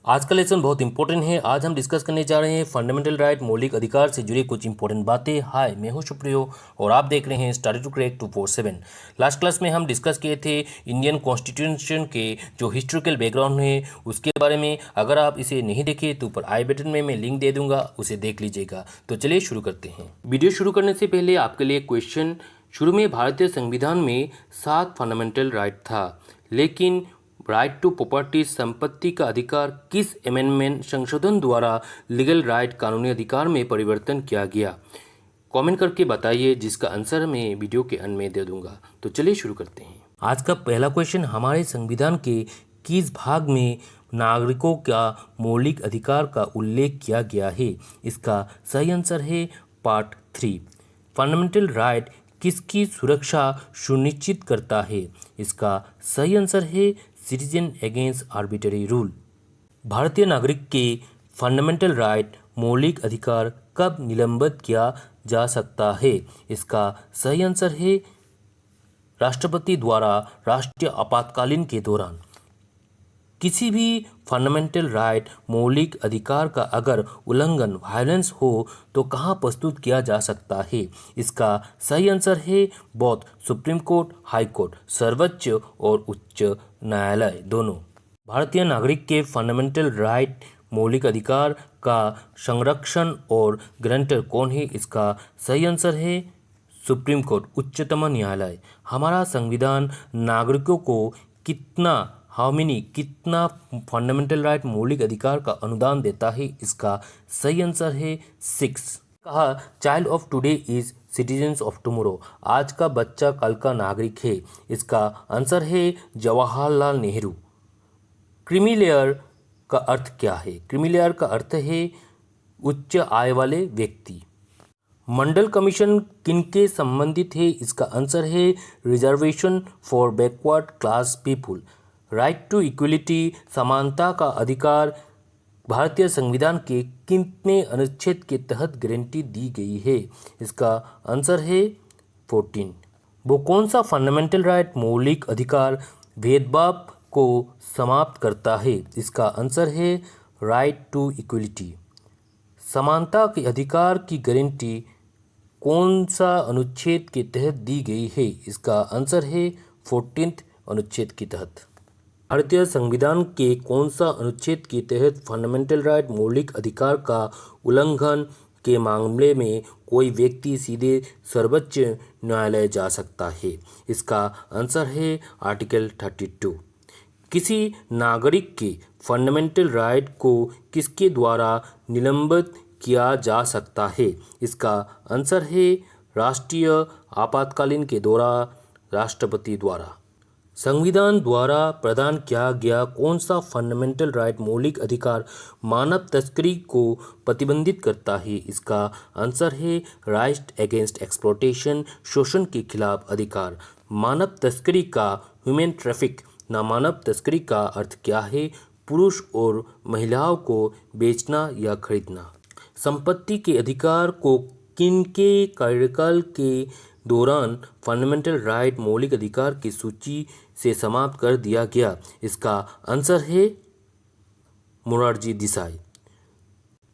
आज का लेसन बहुत इंपॉर्टेंट है। आज हम डिस्कस करने जा रहे हैं फंडामेंटल राइट, मौलिक अधिकार से जुड़ी कुछ इंपॉर्टेंट बातें। हाय, मैं हूं सुप्रियो और आप देख रहे हैं study to crack 247। Last class में हम डिस्कस किए थे इंडियन कॉन्स्टिट्यूशन के जो हिस्टोरिकल बैकग्राउंड है उसके बारे में। अगर आप इसे नहीं देखे तो ऊपर आई बटन में मैं लिंक दे दूंगा, उसे देख लीजिएगा। तो चलिए शुरू करते हैं। वीडियो शुरू करने से पहले आपके लिए क्वेश्चन। शुरू में भारतीय संविधान में 7 फंडामेंटल राइट था, लेकिन राइट टू प्रॉपर्टी संपत्ति का अधिकार किस अमेंडमेंट संशोधन द्वारा लीगल राइट कानूनी अधिकार में परिवर्तन किया गया? कमेंट करके बताइए, जिसका आंसर मैं वीडियो के अंत में दे दूंगा। तो चलिए शुरू करते हैं। आज का पहला क्वेश्चन, हमारे संविधान के किस भाग में नागरिकों का मौलिक अधिकार का उल्लेख किया गया है? इसका सही आंसर है पार्ट 3। फंडामेंटल राइट किसकी सुरक्षा सुनिश्चित करता है? इसका सही आंसर है सिटीजन अगेंस्ट आर्बिट्ररी रूल। भारतीय नागरिक के फंडामेंटल राइट मौलिक अधिकार कब निलंबित किया जा सकता है? इसका सही आंसर है राष्ट्रपति द्वारा राष्ट्रीय आपातकालीन के दौरान। किसी भी फंडामेंटल राइट मौलिक अधिकार का अगर उल्लंघन वायलेंस हो तो कहाँ प्रस्तुत किया जा सकता है? इसका सही आंसर है both supreme court, high court, सर्वोच्च और उच्च न्यायालय दोनों। भारतीय नागरिक के फंडामेंटल राइट मौलिक अधिकार का संरक्षण और गारंटर कौन है? इसका सही आंसर है सुप्रीम कोर्ट, उच्चतम न्यायालय। हमारा संविधान नागरिकों को कितना फंडामेंटल राइट मौलिक अधिकार का अनुदान देता है? इसका सही आंसर है 6। कहा child of today is citizens of tomorrow. आज का बच्चा कल का नागरिक है। इसका आंसर है जवाहरलाल नेहरू। क्रीमी लेयर का अर्थ क्या है? क्रीमी लेयर का अर्थ है उच्च आय वाले व्यक्ति। मंडल कमीशन किनके संबंधित है? इसका आंसर है reservation for backward class people. Right to equality, समानता का अधिकार, भारतीय संविधान के कितने अनुच्छेद के तहत गारंटी दी गई है? इसका आंसर है 14। वो कौन सा फंडामेंटल राइट मौलिक अधिकार भेदभाव को समाप्त करता है? इसका आंसर है राइट टू इक्वलिटी। समानता के अधिकार की गारंटी कौन सा अनुच्छेद के तहत दी गई है? इसका आंसर है 14 अनुच्छेद के तहत। भारतीय संविधान के कौन सा अनुच्छेद के तहत फंडामेंटल राइट मौलिक अधिकार का उल्लंघन के मामले में कोई व्यक्ति सीधे सर्वोच्च न्यायालय जा सकता है? इसका आंसर है आर्टिकल 32। किसी नागरिक के फंडामेंटल राइट को किसके द्वारा निलंबित किया जा सकता है? इसका आंसर है राष्ट्रीय आपातकालीन के दौरान राष्ट्रपति द्वारा। संविधान द्वारा प्रदान किया गया कौन सा फंडामेंटल राइट मौलिक अधिकार मानव तस्करी को प्रतिबंधित करता है? इसका आंसर है राइट अगेंस्ट एक्सप्लॉयटेशन, शोषण के खिलाफ अधिकार। मानव तस्करी का ह्यूमन ट्रैफिक, नामानव तस्करी का अर्थ क्या है? पुरुष और महिलाओं को बेचना या खरीदना। संपत्ति के अधिकार को किनके कार्यकाल के दौरान फंडामेंटल राइट मौलिक अधिकार की सूची से समाप्त कर दिया गया? इसका आंसर है मोरारजी देसाई।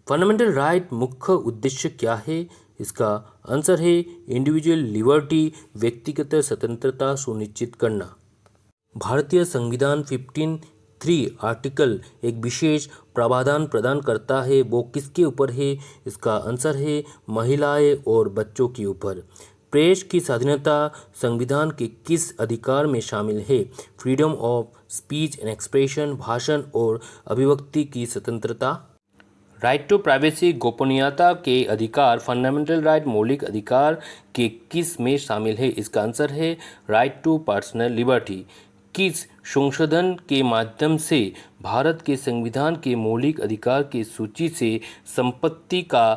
फंडामेंटल राइट मुख्य उद्देश्य क्या है? इसका आंसर है इंडिविजुअल लिबर्टी, व्यक्तिगत स्वतंत्रता सुनिश्चित करना। भारतीय संविधान 15(3) आर्टिकल एक विशेष प्रावधान प्रदान करता है, वो किसके ऊपर है? इसका आंसर है महिलाएं और बच्चों के ऊपर। प्रेस की स्वाधीनता संविधान के किस अधिकार में शामिल है? Freedom of speech and expression, भाषण और अभिव्यक्ति की स्वतंत्रता। राइट टू प्राइवेसी, गोपनीयता के अधिकार फंडामेंटल राइट मौलिक अधिकार के किस में शामिल है? इसका आंसर है राइट टू पर्सनल लिबर्टी। किस संशोधन के माध्यम से भारत के संविधान के मौलिक अधिकार की सूची से संपत्ति का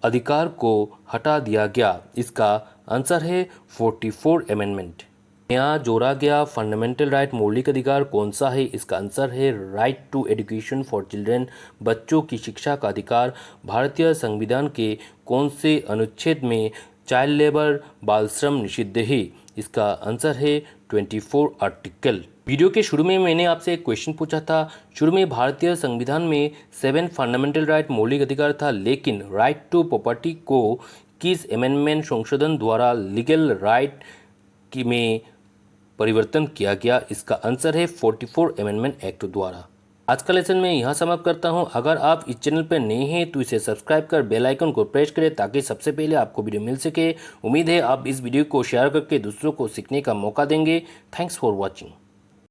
अधिकार को हटा दिया गया? इसका आंसर है 44 अमेंडमेंट। नया जोड़ा गया फंडामेंटल राइट मौलिक अधिकार कौन सा है? इसका आंसर है right to education for children, बच्चों की शिक्षा का अधिकार। भारतीय संविधान के कौन से अनुच्छेद में चाइल्ड लेबर, बाल श्रम निषिद्ध है? इसका आंसर है 24 आर्टिकल। वीडियो के शुरू में मैंने आपसे एक क्वेश्चन पूछा था। शुरू में भारतीय संविधान में 7 फंडामेंटल राइट मौलिक अधिकार था, लेकिन राइट टू प्रॉपर्टी को किस अमेंडमेंट संशोधन द्वारा लीगल राइट की में परिवर्तन किया गया? इसका आंसर है 44 अमेंडमेंट एक्ट द्वारा। आज का लेसन मैं यहाँ समाप्त करता हूँ। अगर आप इस चैनल पर नए हैं तो इसे सब्सक्राइब कर बेल आइकन को प्रेस करें ताकि सबसे पहले आपको वीडियो मिल सके। उम्मीद है आप इस वीडियो को शेयर करके दूसरों को सीखने का मौका देंगे। Thanks for watching.